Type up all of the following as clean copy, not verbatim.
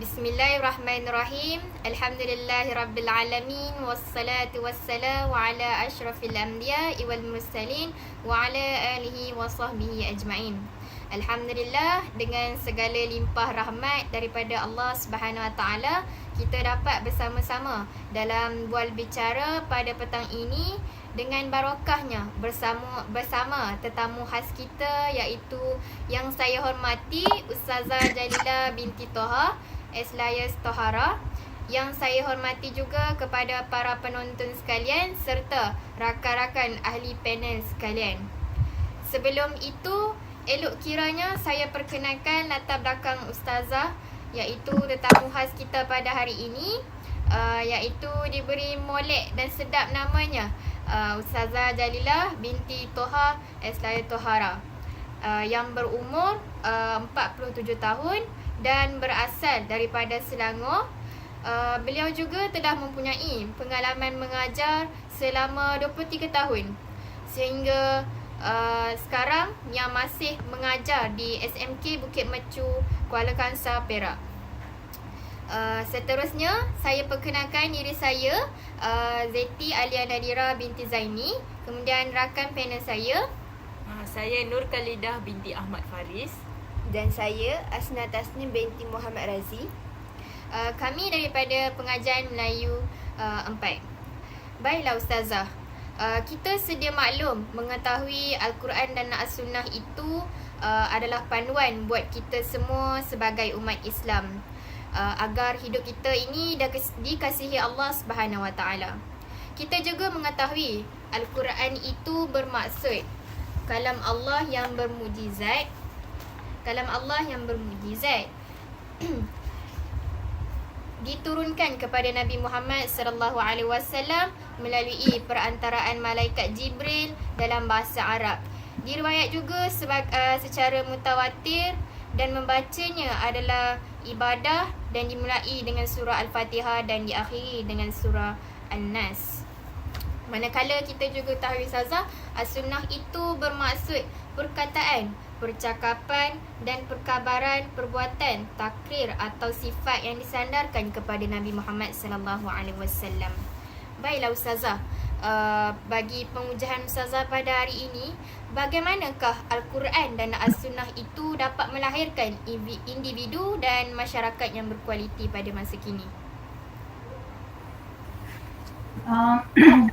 Bismillahirrahmanirrahim. Alhamdulillahirabbil alamin wassalatu wassalamu ala asyrafil anbiya'i wal mursalin wa ala alihi wa sahbihi ajmain. Alhamdulillah, dengan segala limpah rahmat daripada Allah Subhanahu Wa Taala, kita dapat bersama-sama dalam bual bicara pada petang ini dengan barakahnya bersama tetamu khas kita, iaitu yang saya hormati Ustazah Jalilah binti Toha Eslayas Tohara, yang saya hormati juga kepada para penonton sekalian serta rakan-rakan ahli panel sekalian. Sebelum itu, elok kiranya saya perkenalkan latar belakang Ustazah, iaitu tetamu khas kita pada hari ini, iaitu diberi molek dan sedap namanya, Ustazah Jalilah binti Toha Eslayas Tohara, yang berumur 47 tahun dan berasal daripada Selangor. Beliau juga telah mempunyai pengalaman mengajar selama 23 tahun sehingga sekarang yang masih mengajar di SMK Bukit Mecu, Kuala Kangsar, Perak. Seterusnya, saya perkenalkan diri saya, Zeti Alia Nadira binti Zaini. Kemudian rakan panel saya, saya Nur Khalidah binti Ahmad Faris. Dan saya Asna Tasnim binti Muhammad Razi. Kami daripada pengajian Melayu 4. Baiklah Ustazah, kita sedia maklum mengetahui Al-Quran dan As-Sunnah itu adalah panduan buat kita semua sebagai umat Islam, agar hidup kita ini dikasihi Allah Subhanahu Wa Taala. Kita juga mengetahui Al-Quran itu bermaksud kalam Allah yang bermujizat, diturunkan kepada Nabi Muhammad sallallahu alaihi wasallam melalui perantaraan malaikat Jibril dalam bahasa Arab. Diriwayat juga secara mutawatir, dan membacanya adalah ibadah dan dimulai dengan surah Al-Fatihah dan diakhiri dengan surah An-Nas. Manakala kita juga tahu Ustazah, As-Sunnah itu bermaksud perkataan, percakapan dan perkabaran, perbuatan, takrir atau sifat yang disandarkan kepada Nabi Muhammad sallallahu alaihi wasallam. Baiklah Ustazah, bagi pengujahan Ustazah pada hari ini, bagaimanakah Al-Quran dan As-Sunnah itu dapat melahirkan individu dan masyarakat yang berkualiti pada masa kini?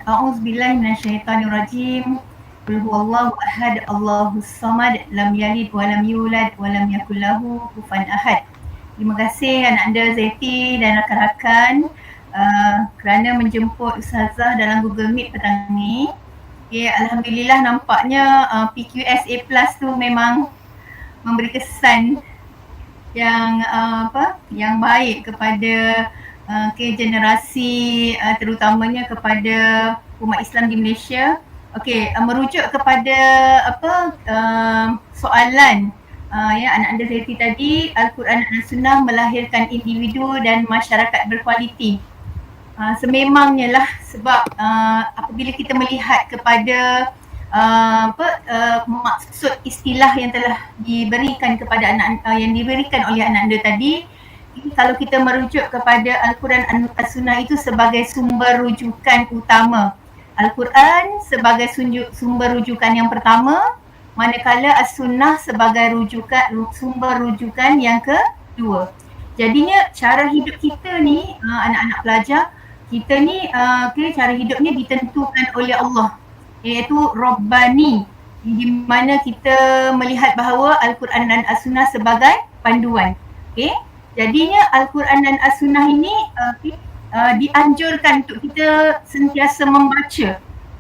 A'udzubillahi minasyaitonirrajim. Qul huwallahu ahad, Allahus samad, lam yalid wa lam yulad wa lam yakul lahu kufuwan ahad. Terima kasih anak-anda Zeti dan rakan-rakan kerana menjemput Ustazah dalam Google Meet petang ni. Okay, alhamdulillah nampaknya PQS A+ tu memang memberi kesan yang baik kepada generasi, terutamanya kepada umat Islam di Malaysia. Okey, merujuk kepada soalan anak-anda Zeti tadi, Al-Quran dan Sunnah melahirkan individu dan masyarakat berkualiti. Sememangnya lah, sebab apabila kita melihat kepada maksud istilah yang telah diberikan kepada yang diberikan oleh anak-anda tadi, kalau kita merujuk kepada Al-Quran dan As-Sunnah itu sebagai sumber rujukan utama. Al-Quran sebagai sumber rujukan yang pertama, manakala As-Sunnah sebagai sumber rujukan yang kedua. Jadinya cara hidup kita ni, anak-anak pelajar, kita ni cara hidupnya ditentukan oleh Allah, iaitu Rabbani, di mana kita melihat bahawa Al-Quran dan As-Sunnah sebagai panduan. Okay? Jadinya Al-Quran dan As-Sunnah ini dianjurkan untuk kita sentiasa membaca,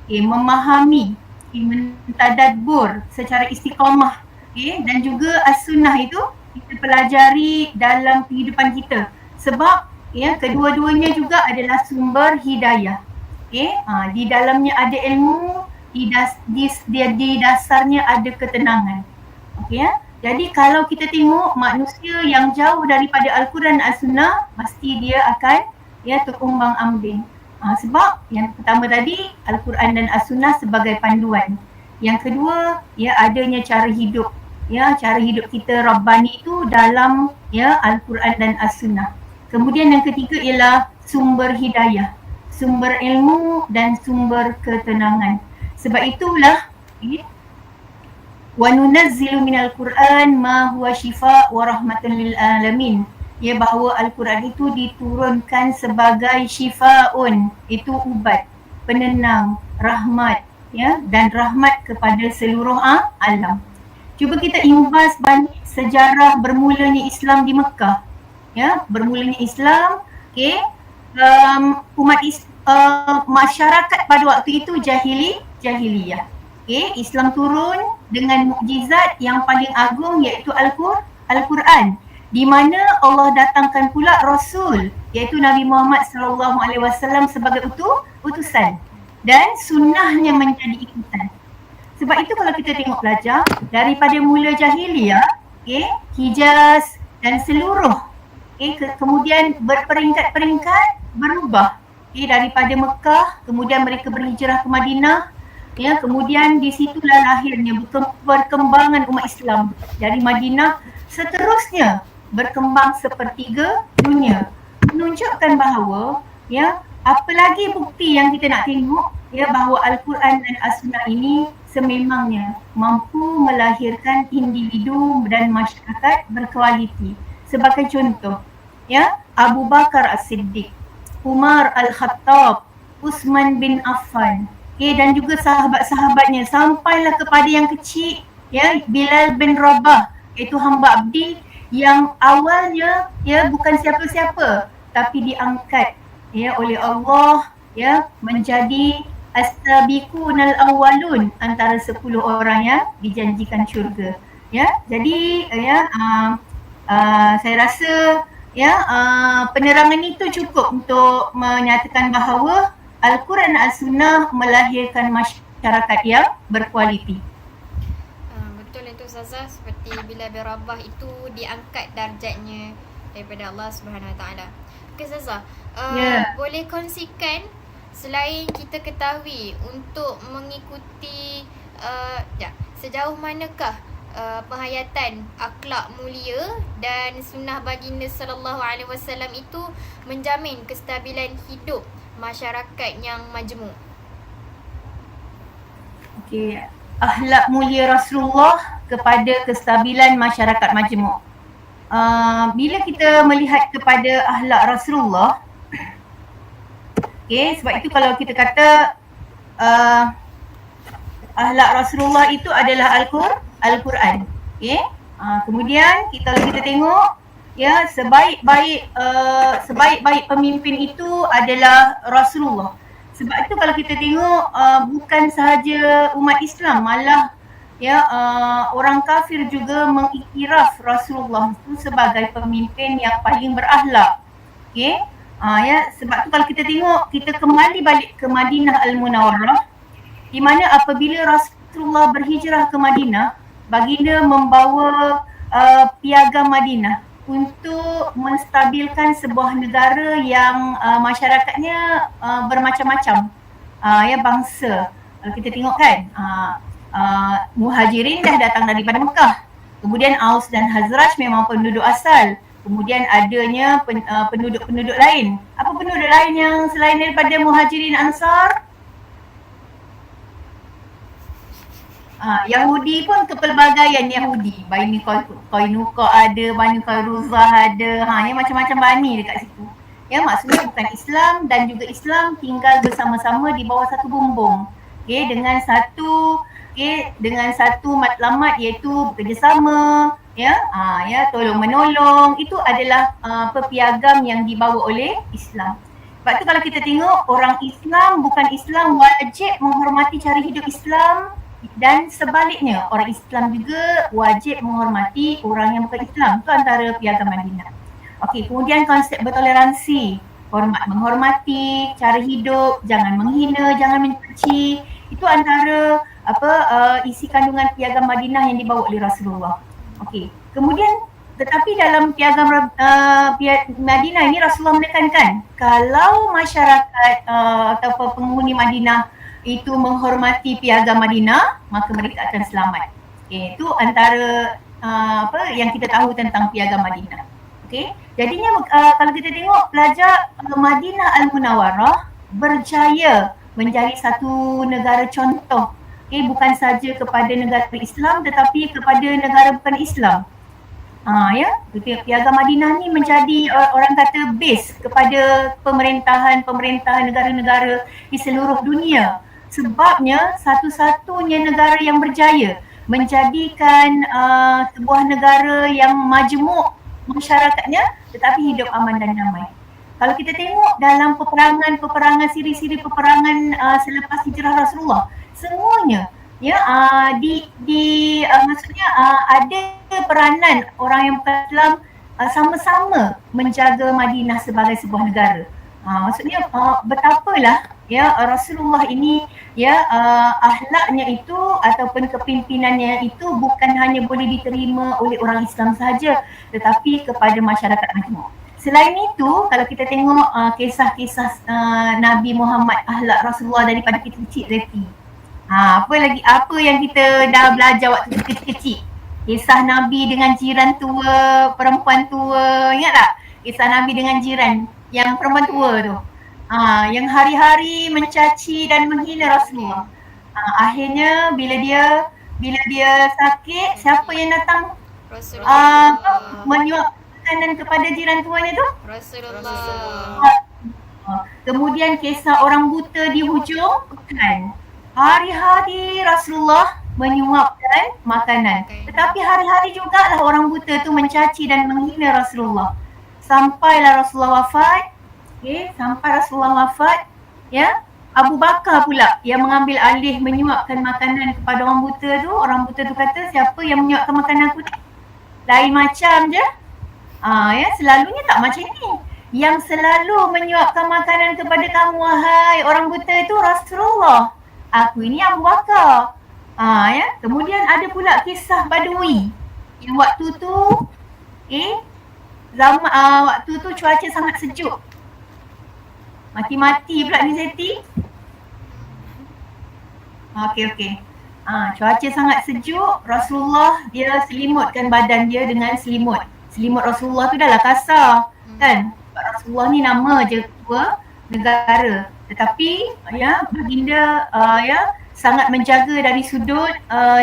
memahami, mentadabbur secara istiqamah, dan juga As-Sunnah itu kita pelajari dalam kehidupan kita, sebab kedua-duanya juga adalah sumber hidayah. Di dalamnya ada ilmu, di dasarnya ada ketenangan. Jadi kalau kita tengok manusia yang jauh daripada Al-Quran dan As-Sunnah, pasti dia akan terumbang ambing. Sebab yang pertama tadi, Al-Quran dan As-Sunnah sebagai panduan. Yang kedua, adanya cara hidup. Cara hidup kita Rabbani itu dalam Al-Quran dan As-Sunnah. Kemudian yang ketiga ialah sumber hidayah, sumber ilmu dan sumber ketenangan. Sebab itulah wa nunazzilu minal Quran ma huwa shifa wa rahmatan lil alamin. Ya, bahawa Al-Quran itu diturunkan sebagai syifaun, itu ubat, penenang, rahmat, ya, dan rahmat kepada seluruh alam. Cuba kita imbas balik sejarah bermulanya Islam di Mekah. Ya, bermulanya Islam, okey. Masyarakat pada waktu itu jahiliyah. Okey, Islam turun dengan mukjizat yang paling agung iaitu Al-Quran, di mana Allah datangkan pula Rasul iaitu Nabi Muhammad sallallahu alaihi wasallam sebagai utusan dan sunnahnya menjadi ikutan. Sebab itu kalau kita tengok pelajar daripada mula jahiliyah, Hijaz dan seluruh kemudian berperingkat-peringkat berubah. Daripada Mekah kemudian mereka berhijrah ke Madinah. Ya, kemudian di situlah lahirnya perkembangan umat Islam dari Madinah, seterusnya berkembang sepertiga dunia. Menunjukkan bahawa apa lagi bukti yang kita nak tengok bahawa Al-Quran dan As-Sunnah ini sememangnya mampu melahirkan individu dan masyarakat berkualiti. Sebagai contoh, Abu Bakar As-Siddiq, Umar Al-Khattab, Uthman bin Affan, dan juga sahabat-sahabatnya sampailah kepada yang kecil, Bilal bin Rabah, iaitu hamba abdi yang awalnya bukan siapa-siapa tapi diangkat oleh Allah menjadi as-sabiqunal awwalun, antara 10 orang yang dijanjikan syurga. Jadi saya rasa penerangan itu cukup untuk menyatakan bahawa Al-Quran dan Al-Sunnah melahirkan masyarakat yang berkualiti. Betul itu Ustazah, seperti Bilal bin Rabah itu diangkat darjatnya daripada Allah Subhanahu Wa Taala. Okey Ustazah, boleh kongsikan selain kita ketahui untuk mengikuti sejauh manakah penghayatan akhlak mulia dan sunnah baginda sallallahu alaihi wasallam itu menjamin kestabilan hidup masyarakat yang majmuk? Okey, akhlak mulia Rasulullah kepada kestabilan masyarakat majmuk. Bila kita melihat kepada akhlak Rasulullah, sebab itu kalau kita kata akhlak Rasulullah itu adalah Al-Quran. Kemudian kalau kita tengok sebaik-baik pemimpin itu adalah Rasulullah. Sebab itu kalau kita tengok bukan sahaja umat Islam, malah orang kafir juga mengiktiraf Rasulullah itu sebagai pemimpin yang paling berakhlak. Sebab tu kalau kita tengok, kita kembali balik ke Madinah Al-Munawwarah, di mana apabila Rasulullah berhijrah ke Madinah, baginda membawa piagam Madinah untuk menstabilkan sebuah negara yang masyarakatnya bermacam-macam bangsa. Kalau kita tengok kan, Muhajirin dah datang daripada Mekah. Kemudian Aus dan Hazraj memang penduduk asal. Kemudian adanya penduduk-penduduk lain. Apa penduduk lain yang selain daripada Muhajirin Ansar? Yahudi pun kepelbagaian Yahudi. Bani Qainuqa ada, Bani Qairuzah ada, macam-macam bani dekat situ. Maksudnya bukan Islam dan juga Islam tinggal bersama-sama di bawah satu bumbung. Dengan satu matlamat iaitu bekerjasama, tolong menolong. Itu adalah piagam yang dibawa oleh Islam. Sebab tu kalau kita tengok, orang Islam bukan Islam wajib menghormati cara hidup Islam, dan sebaliknya orang Islam juga wajib menghormati orang yang bukan Islam. Itu antara piagam Madinah. Okey, kemudian konsep bertoleransi, menghormati cara hidup, jangan menghina, jangan mencaci. Itu antara isi kandungan piagam Madinah yang dibawa oleh Rasulullah. Okey, kemudian tetapi dalam piagam Madinah ini Rasulullah menekankan kalau masyarakat atau penghuni Madinah itu menghormati piagam Madinah, maka mereka akan selamat. Itu antara yang kita tahu tentang piagam Madinah. Okey, jadinya kalau kita tengok pelajar Madinah Al-Munawwarah berjaya menjadi satu negara contoh. Okey, bukan saja kepada negara Islam tetapi kepada negara bukan Islam. Ya, Piagam Madinah ni menjadi orang kata base kepada pemerintahan negara-negara di seluruh dunia. Sebabnya satu-satunya negara yang berjaya menjadikan sebuah negara yang majmuk masyarakatnya tetapi hidup aman dan damai. Kalau kita tengok dalam peperangan, siri-siri peperangan selepas hijrah Rasulullah, semuanya maksudnya ada peranan orang yang bukan Islam sama-sama menjaga Madinah sebagai sebuah negara. Maksudnya betapalah Rasulullah ini akhlaknya itu ataupun kepimpinannya itu bukan hanya boleh diterima oleh orang Islam sahaja tetapi kepada masyarakat majmuk. Selain itu, kalau kita tengok kisah-kisah Nabi Muhammad, akhlak Rasulullah daripada kecil-kecil Refi. Apa yang kita dah belajar waktu kecil-kecil? Kisah Nabi dengan jiran tua, perempuan tua, ingat tak? Kisah Nabi dengan jiran yang perempuan tua tu. Yang hari-hari mencaci dan menghina Rasulullah. Akhirnya bila dia sakit, siapa yang datang menyuap makanan kepada jiran tuanya tu? Rasulullah. Kemudian kisah orang buta di hujung pekan. Hari-hari Rasulullah menyuapkan makanan. Tetapi hari-hari jugalah orang buta tu mencaci dan menghina Rasulullah. Sampailah Rasulullah wafat. Sampai Rasulullah wafat, Abu Bakar pula yang mengambil alih menyuapkan makanan kepada orang buta tu. Orang buta tu kata, siapa yang menyuapkan makanan aku ni? Lain macam je. Selalunya tak macam ni. Yang selalu menyuapkan makanan kepada kamu wahai orang buta itu Rasulullah. Aku ini Abu Bakar. Kemudian ada pula kisah Badui. Yang waktu tu waktu tu cuaca sangat sejuk. Mati-mati pula ni Zeti. Okey. Cuaca sangat sejuk, Rasulullah dia selimutkan badan dia dengan selimut. Selimut Rasulullah tu dah lah kasar kan. Sebab Rasulullah ni nama je ketua negara. Tetapi baginda sangat menjaga dari sudut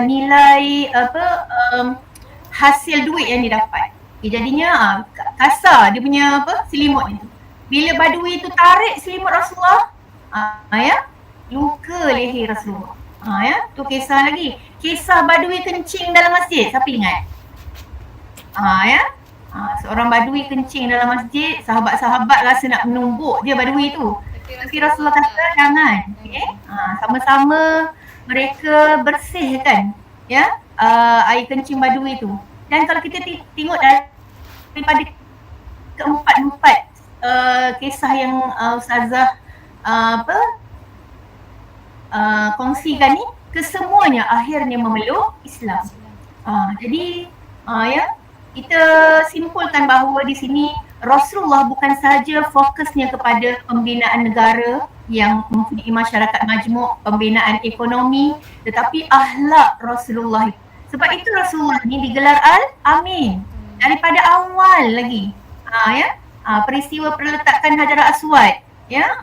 nilai hasil duit yang dia dapat. Jadinya kasar dia punya selimut itu. Bila Badui tu tarik selimut Rasulullah, luka leher Rasulullah. Tu kisah lagi. Kisah Badui kencing dalam masjid. Siapa ingat? Seorang Badui kencing dalam masjid, sahabat-sahabat rasa nak menumbuk dia Badui tu. Tapi Rasulullah kata jangan. Sama-sama mereka bersihkan air kencing Badui tu. Dan kalau kita tengok daripada keempat kisah yang Ustazah kongsikan ni, kesemuanya akhirnya memeluk Islam. Jadi kita simpulkan bahawa di sini Rasulullah bukan sahaja fokusnya kepada pembinaan negara yang mempunyai masyarakat majmuk, pembinaan ekonomi, tetapi akhlak Rasulullah. Sebab itu Rasulullah ni digelar Al-Amin daripada awal lagi. Peristiwa perletakan Hajar Aswad,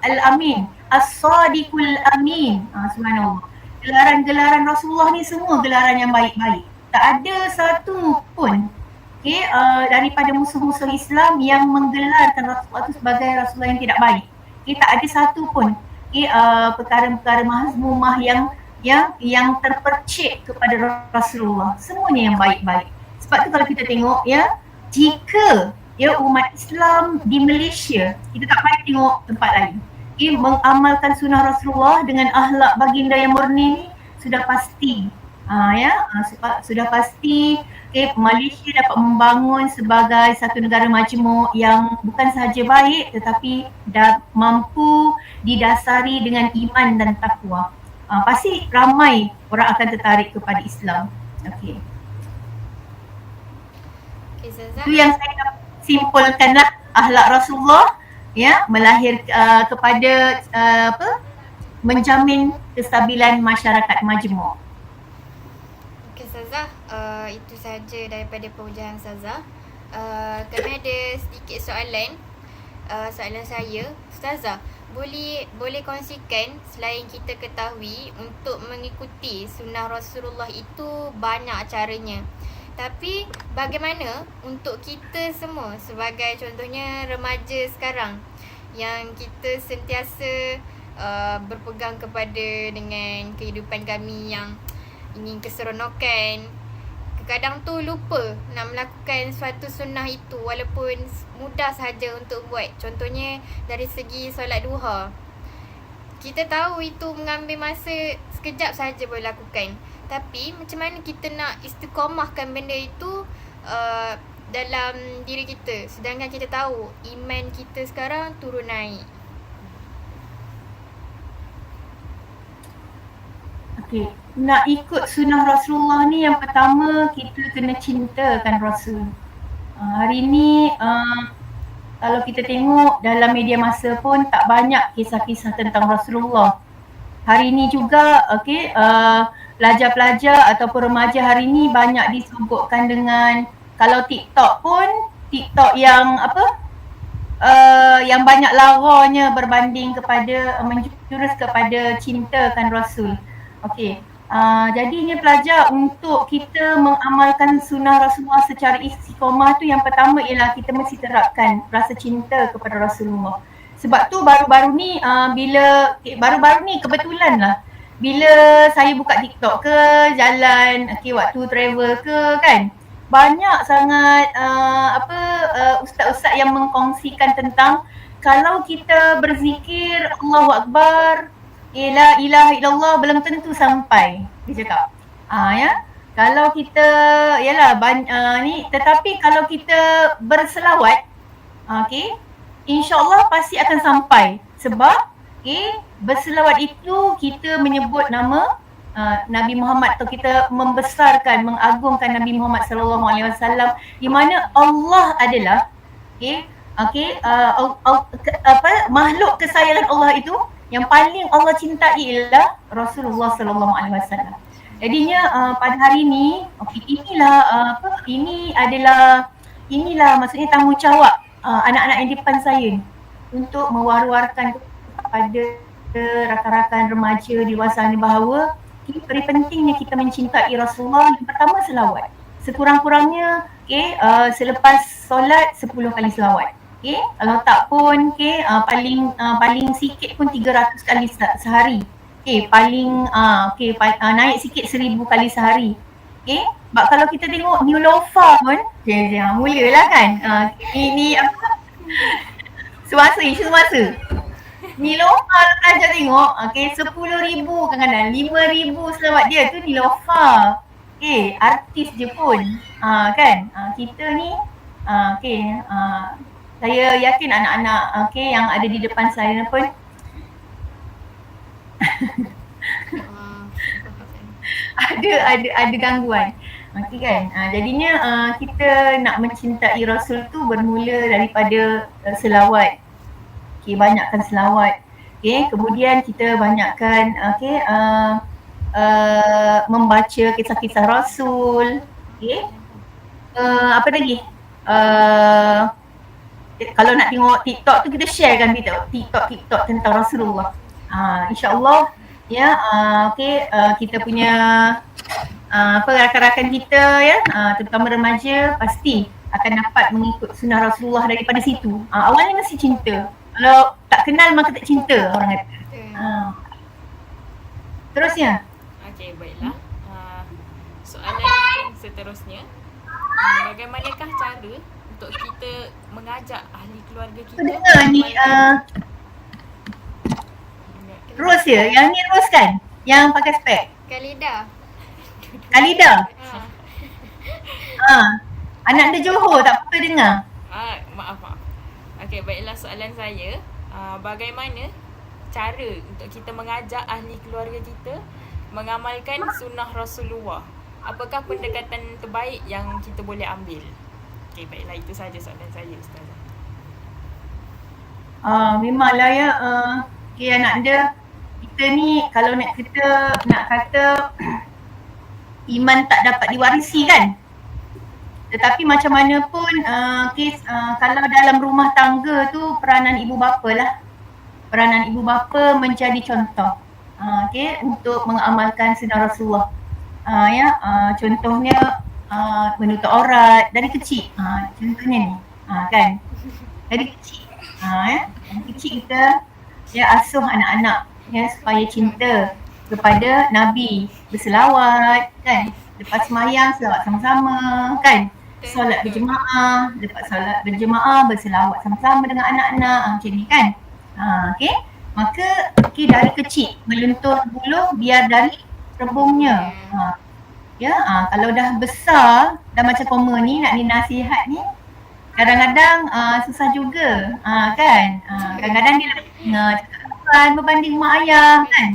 Al-Amin, As-Sadiqul Amin. Subhanallah. Gelaran-gelaran Rasulullah ni semua gelaran yang baik-baik. Tak ada satu pun daripada musuh-musuh Islam yang menggelarkan Rasulullah itu sebagai Rasulullah yang tidak baik. Tak ada satu pun perkara-perkara mahzumah yang terpercik kepada Rasulullah. Semuanya yang baik-baik. Sebab tu kalau kita tengok jika umat Islam di Malaysia, kita tak payah tengok tempat lain, mengamalkan sunnah Rasulullah dengan akhlak baginda yang murni ni sudah pasti sudah pasti Malaysia dapat membangun sebagai satu negara majmuk yang bukan sahaja baik tetapi mampu didasari dengan iman dan takwa. Pasti ramai orang akan tertarik kepada Islam. Okey. Itu yang saya simpulkanlah akhlak Rasulullah melahir kepada menjamin kestabilan masyarakat majmuk. Okey Ustazah, itu saja daripada perujahan Ustazah. Kami ada sedikit soalan. Soalan saya, Ustazah, boleh kongsikan selain kita ketahui untuk mengikuti sunnah Rasulullah itu banyak caranya. Tapi bagaimana untuk kita semua sebagai contohnya remaja sekarang yang kita sentiasa berpegang kepada dengan kehidupan kami yang ingin keseronokan. Kadang tu lupa nak melakukan suatu sunnah itu walaupun mudah sahaja untuk buat. Contohnya dari segi solat duha. Kita tahu itu mengambil masa sekejap sahaja boleh lakukan. Tapi macam mana kita nak istiqamahkan benda itu dalam diri kita. Sedangkan kita tahu iman kita sekarang turun naik. Okey, nak ikut sunnah Rasulullah ni yang pertama kita kena cintakan Rasul. Hari ni kalau kita tengok dalam media masa pun tak banyak kisah-kisah tentang Rasulullah. Hari ni juga pelajar-pelajar ataupun remaja hari ni banyak disibukkan dengan, kalau TikTok pun TikTok yang yang banyak laranya berbanding kepada menjurus kepada cintakan Rasul. Okey. Jadinya pelajar untuk kita mengamalkan sunnah Rasulullah secara istiqamah tu yang pertama ialah kita mesti terapkan rasa cinta kepada Rasulullah. Sebab tu baru-baru ni kebetulan lah bila saya buka TikTok ke jalan waktu travel ke kan, banyak sangat ustaz-ustaz yang mengkongsikan tentang kalau kita berzikir Allahu Akbar, la ilaha illallah belum tentu sampai, dia cakap. Kalau kita tetapi kalau kita berselawat, insya-Allah pasti akan sampai. Sebab berselawat itu kita menyebut nama Nabi Muhammad, atau kita membesarkan, mengagungkan Nabi Muhammad sallallahu alaihi wasallam, di mana Allah adalah makhluk kesayangan Allah itu yang paling Allah cintai ialah Rasulullah sallallahu alaihi wasallam. Jadinya pada hari ini inilah maksudnya tanggungjawab anak-anak yang di depan saya untuk mewar-warkan kepada rakan-rakan remaja dewasa ni bahawa very pentingnya kita mencintai Rasulullah. Yang pertama selawat. Sekurang-kurangnya selepas solat 10 kali selawat. Kalau tak pun paling sikit pun 300 kali sehari. Naik sikit 1000 kali sehari. Sebab kalau kita tengok New Lofa pun mulalah kan. Ini isu semasa. New Lofa pelajar tengok 10,000 kadang-kadang 5,000 selawat dia tu New Lofa. Artis je pun. Kita ni saya yakin anak-anak yang ada di depan saya pun ada gangguan. Kan? Jadinya kita nak mencintai Rasul tu bermula daripada selawat. Banyakkan selawat. Kemudian kita banyakkan membaca kisah-kisah Rasul. Apa lagi? Kalau nak tengok TikTok tu kita sharekan TikTok tentang Rasulullah. InsyaAllah kita punya rakan-rakan kita terutama remaja pasti akan dapat mengikut sunnah Rasulullah daripada situ. Awalnya mesti cinta. Kalau tak kenal maka tak cinta, orang kata. Terusnya. Okey, baiklah. Soalan seterusnya, bagaimanakah cara untuk kita mengajak ahli keluarga kita? Dengar ni Rose ya? Yang ni Rose kan? Yang pakai spek? Khalida? Anak dia Johor, tak apa dengar. Maaf. Okey, baiklah, soalan saya, bagaimana cara untuk kita mengajak ahli keluarga kita mengamalkan sunnah Rasulullah? Apakah pendekatan terbaik yang kita boleh ambil? Okey, baiklah, itu saja soalan saya, Ustazah. Memanglah ya, anak dia, kita ni kalau nak kata iman tak dapat diwarisi kan? Tetapi macam mana pun kalau dalam rumah tangga tu peranan ibu bapa lah. Peranan ibu bapa menjadi contoh untuk mengamalkan sunnah Rasulullah. Contohnya menutup aurat dari kecil. Contohnya ni. Kan? Dari kecil. Dari kecil kita asuh anak-anak supaya cinta kepada Nabi, berselawat kan. Lepas semayang selawat sama-sama kan. Solat berjemaah, lepas solat berjemaah berselawat sama-sama dengan anak-anak macam ni kan. Maka dari kecil melentur buluh biar dari rebungnya. Kalau dah besar dah macam Koma ni nak dinasihat ni kadang-kadang susah juga kan. Kadang-kadang dia cakap berbanding mak ayah kan.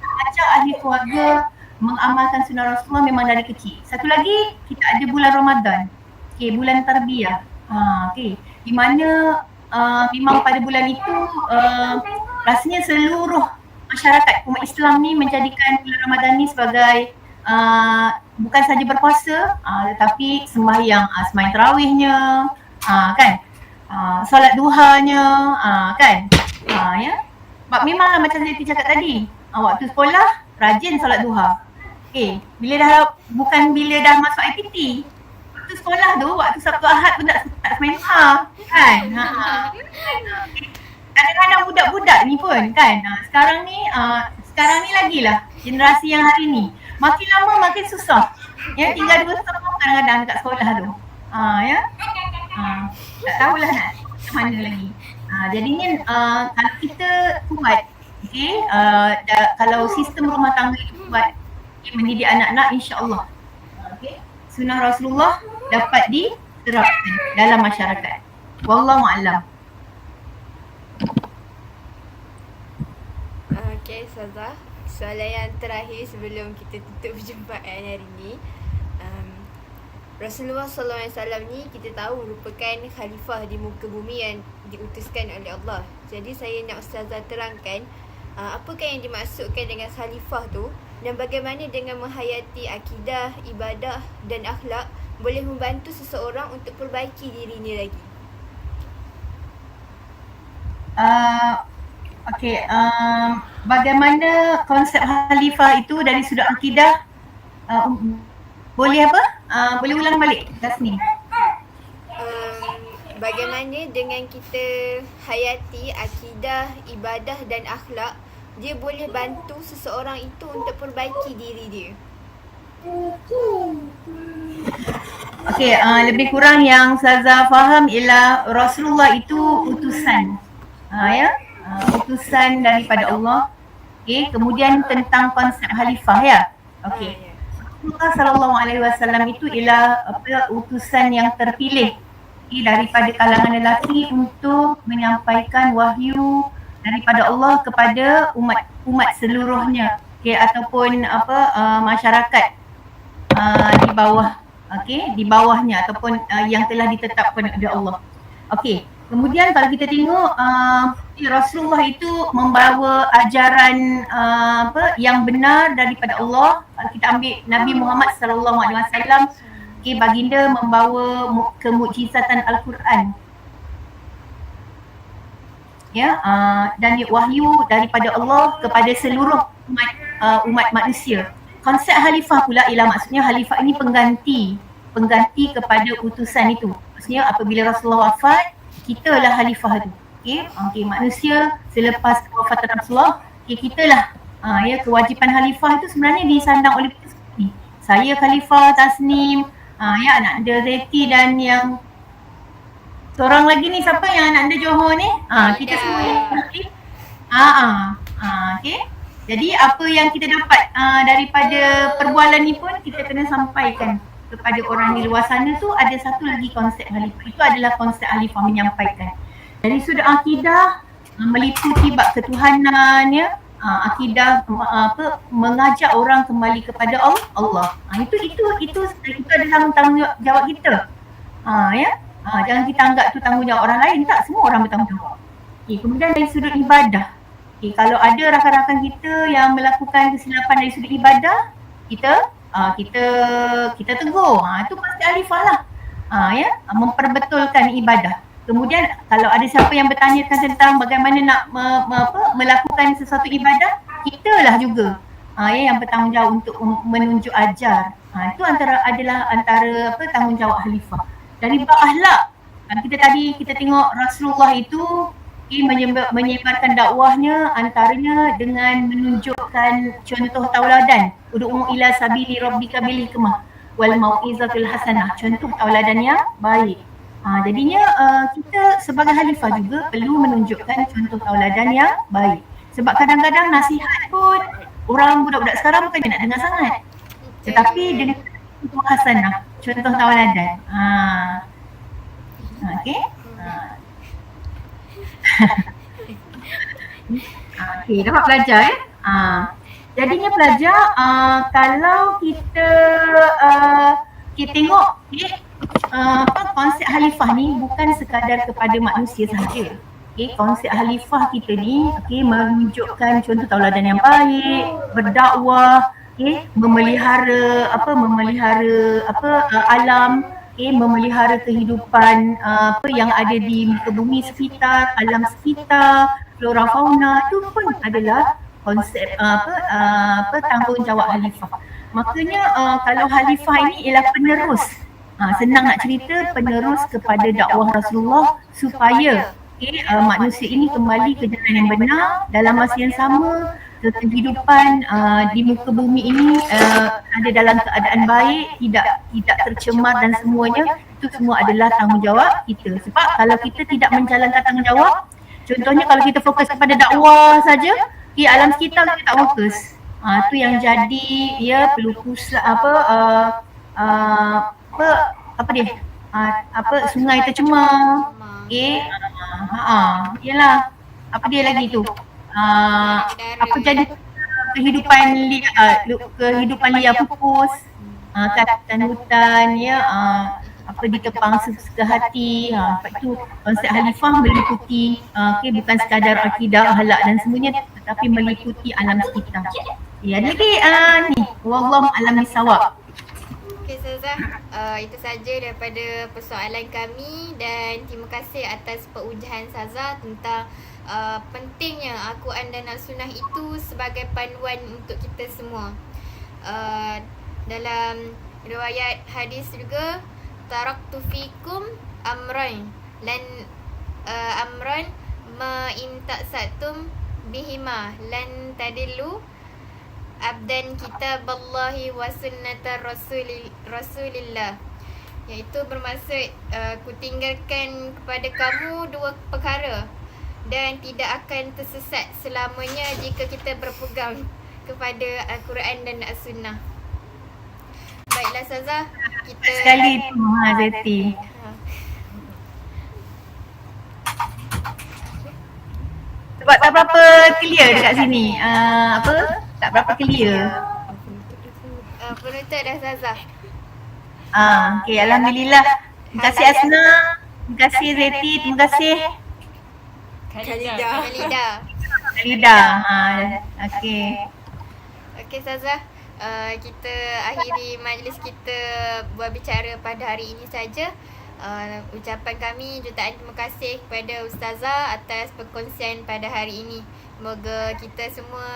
Ajak ahli keluarga mengamalkan sunnah Rasulullah memang dari kecil. Satu lagi kita ada bulan Ramadan. Bulan tarbiyah. Di mana memang pada bulan itu rasanya seluruh masyarakat umat Islam ni menjadikan bulan Ramadan ni sebagai bukan saja berpuasa tetapi sembahyang tarawihnya kan, solat duhanya kan, sebab memanglah macam saya cakap tadi, waktu sekolah rajin solat duha. Bila dah masuk IPT, waktu sekolah tu waktu Sabtu Ahad pun tak semain duha kan. Kadang-kadang budak-budak ni pun kan, sekarang ni lagi lah generasi yang hari ni makin lama makin susah. Tinggal 2 tahun kadang-kadang dekat sekolah tu. Tak tahulah nak macam mana lagi. Jadinya kalau kita kuat, kalau sistem rumah tangga itu kuat, mendidik anak-anak, insya-Allah sunnah Rasulullah dapat diterapkan dalam masyarakat. Wallahu a'lam. Okay, Ustazah. Soalan yang terakhir sebelum kita tutup perjumpaan hari ni. Rasulullah SAW ni kita tahu merupakan khalifah di muka bumi yang diutuskan oleh Allah. Jadi saya nak Ustazah terangkan apakah yang dimaksudkan dengan khalifah tu dan bagaimana dengan menghayati akidah, ibadah dan akhlak boleh membantu seseorang untuk perbaiki dirinya lagi. Bagaimana konsep khalifah itu dari sudut akidah, boleh apa? Boleh ulang balik Tasnim. Bagaimana dengan kita hayati akidah, ibadah dan akhlak, dia boleh bantu seseorang itu untuk perbaiki diri dia. Lebih kurang yang Ustazah faham ialah Rasulullah itu utusan. Utusan daripada Allah. Kemudian tentang konsep khalifah Rasulullah SAW itu ialah utusan yang terpilih daripada kalangan lelaki untuk menyampaikan wahyu daripada Allah kepada umat seluruhnya, ataupun masyarakat di bawah, di bawahnya ataupun yang telah ditetapkan oleh Allah. Kemudian kalau kita tengok Rasulullah itu membawa ajaran yang benar daripada Allah. Kalau kita ambil Nabi Muhammad SAW, baginda membawa kemukjizatan Al-Quran. Dan wahyu daripada Allah kepada seluruh umat manusia. Konsep khalifah pula ialah maksudnya khalifah ini pengganti kepada utusan itu. Maksudnya apabila Rasulullah wafat, kita lah khalifah tu. Manusia selepas kewafatan Rasulullah, kita lah kewajipan khalifah itu sebenarnya disandang oleh kita sendiri. Saya khalifah, Tasnim, anak anda Zeti dan yang seorang lagi ni, siapa yang anak anda Johor ni? Kita semua ni. Jadi apa yang kita dapat daripada perbualan ni pun kita kena sampaikan kepada orang di luar sana tu. Ada satu lagi konsep khalifah, itu adalah konsep khalifah menyampaikan dari sudut akidah, meliputi bab ketuhanan, akidah mengajak orang kembali kepada Allah. Itu adalah tanggungjawab kita. Jangan kita anggap tu tanggungjawab orang lain, tak, semua orang bertanggungjawab. Kemudian dari sudut ibadah, kalau ada rakan-rakan kita yang melakukan kesilapan dari sudut ibadah, kita kita kita tegur, itu pasti alifah lah. Ya, memperbetulkan ibadah. Kemudian kalau ada siapa yang bertanyakan tentang bagaimana nak melakukan sesuatu ibadah, kitalah juga yang bertanggungjawab untuk menunjuk ajar. Itu adalah antara tanggungjawab khalifah. Dari bab akhlak, kita tengok Rasulullah itu menyebarkan dakwahnya antaranya dengan menunjukkan contoh tauladan, ud'u ila sabili rabbika bil hikmah wal mau'izatul hasanah, contoh tauladan yang baik. Jadinya kita sebagai khalifah juga perlu menunjukkan contoh tauladan yang baik. Sebab kadang-kadang nasihat pun orang budak-budak sekarang bukan nak dengar sangat. Tetapi dengan contoh hasanah, contoh tauladan. Okey. Okey, dapat belajar ya. Jadinya pelajar, kalau kita tengok konsep khalifah ni bukan sekadar kepada manusia sahaja. Konsep khalifah kita ni menunjukkan contoh tauladan yang baik, berdakwah, memelihara alam, memelihara kehidupan yang ada di muka bumi sekitar, alam sekitar, flora fauna, itu pun adalah konsep tanggungjawab khalifah. Makanya kalau khalifah ini ialah penerus, senang nak cerita, penerus kepada dakwah Rasulullah supaya manusia ini kembali ke jalan yang benar dalam masa yang sama, kehidupan di muka bumi ini ada dalam keadaan baik, tidak tercemar dan semuanya, itu semua adalah tanggungjawab kita. Sebab kalau kita tidak menjalankan tanggungjawab, contohnya kalau kita fokus kepada dakwah saja, alam sekitar kita tak fokus. Itu yang jadi perlu sungai tercemar. Yalah, apa dia lagi tu? Apa jadi kehidupan liar pupus, katan hutan ditepang sesuka hati. Itu konsep khalifah meliputi bukan sekadar akidah, akhlak dan semuanya, tetapi meliputi alam sekitar. Ada lagi ni, wallahu a'lam bissawab. Okey Ustazah, itu saja daripada persoalan kami dan terima kasih atas perujahan Ustazah tentang pentingnya Al-Quran dan Al-Sunnah itu sebagai panduan untuk kita semua. Dalam riwayat hadis juga, taraktu fikum amrain ma in ta'satum bihima lan tadillu abdan kitaballahi wa sunnata rasulillah, iaitu bermaksud ku tinggalkan kepada kamu dua perkara dan tidak akan tersesat selamanya jika kita berpegang kepada Al-Quran dan As-Sunnah. Baiklah Ustazah, kita sekali tu Zeti. Sebab tak berapa clear dekat sini. Tak berapa clear. penutup dah Ustazah. Okey, alhamdulillah. Terima kasih Asna. Terima kasih Zeti. Terima kasih Khalida. Okey. Okey Ustazah, kita akhiri majlis kita berbicara pada hari ini saja. Ucapan kami jutaan terima kasih kepada Ustazah atas perkongsian pada hari ini. Semoga kita semua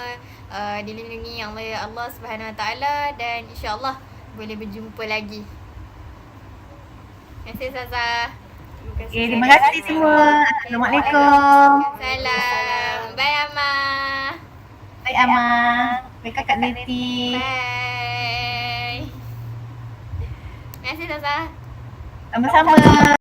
dilindungi oleh Allah Subhanahu Wa Taala dan insya-Allah boleh berjumpa lagi. Terima kasih Ustazah. Terima kasih semua. Assalamualaikum. Salam. Bye Amma. Bye Amma. Bye Kakak Zeti. Bye. Terima kasih Ustazah. Sama-sama.